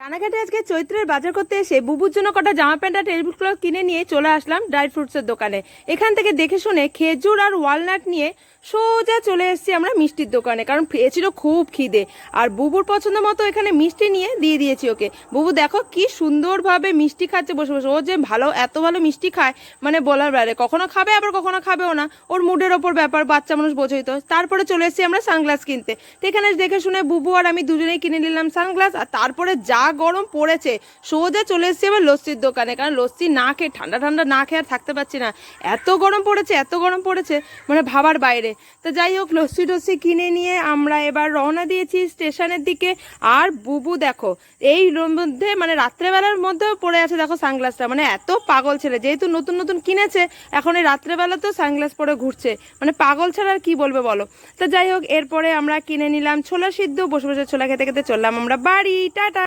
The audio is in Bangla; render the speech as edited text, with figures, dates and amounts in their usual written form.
রানাঘাটে আজকে চৈত্রের বাজার করতে এসে বুবুর জন্য কটা জামা প্যান্ট আর টেবিল ক্লথ কিনে নিয়ে চলে আসলাম ড্রাই ফ্রুটসের দোকানে। এখান থেকে দেখে শুনে খেজুর আর ওয়ালনাট নিয়ে সোজা চলে এসেছি আমরা মিষ্টির দোকানে, কারণ পেয়েছিল খুব খিদে। আর বুবুর পছন্দ মতো এখানে মিষ্টি নিয়ে দিয়ে দিয়েছি ওকে। বুবু দেখো কি সুন্দরভাবে মিষ্টি খাচ্ছে বসে বসে। ও যে এত ভালো মিষ্টি খায় মানে বলার বাইরে। কখনো খাবে আবার কখনো খাবেও না, ওর মুডের ওপর ব্যাপার, বাচ্চা মানুষ বোঝোই তো। তারপরে চলে এসেছি আমরা সানগ্লাস কিনতে। তো এখানে দেখে শুনে বুবু আর আমি দুজনেই কিনে নিলাম সানগ্লাস। আর তারপরে যা গরম পড়েছে সোজা চলে এসেছি আবার লস্যির দোকানে, কারণ লস্যি না খেয়ে ঠান্ডা ঠান্ডা না খেয়ে আর থাকতে পারছি না। এত গরম পড়েছে মানে ভাবার বাইরে। তো যাই হোক, লস্যি টস্যি কিনে নিয়ে আমরা এবার রওনা দিয়েছি স্টেশনের দিকে। আর বুবু দেখো এই মধ্যে মানে রাত্রেবেলার মধ্যেও পড়ে আছে দেখো সানগ্লাসটা, মানে এত পাগল ছেলে। যেহেতু নতুন নতুন কিনেছে এখন এই রাত্রেবেলাতেও সানগ্লাস পরে ঘুরছে, মানে পাগল ছাড়া আর কি বলবে বলো। তো যাই হোক, এরপরে আমরা কিনে নিলাম ছোলা সিদ্ধ। বসে বসে ছোলা খেতে খেতে চললাম আমরা বাড়ি। টাটা।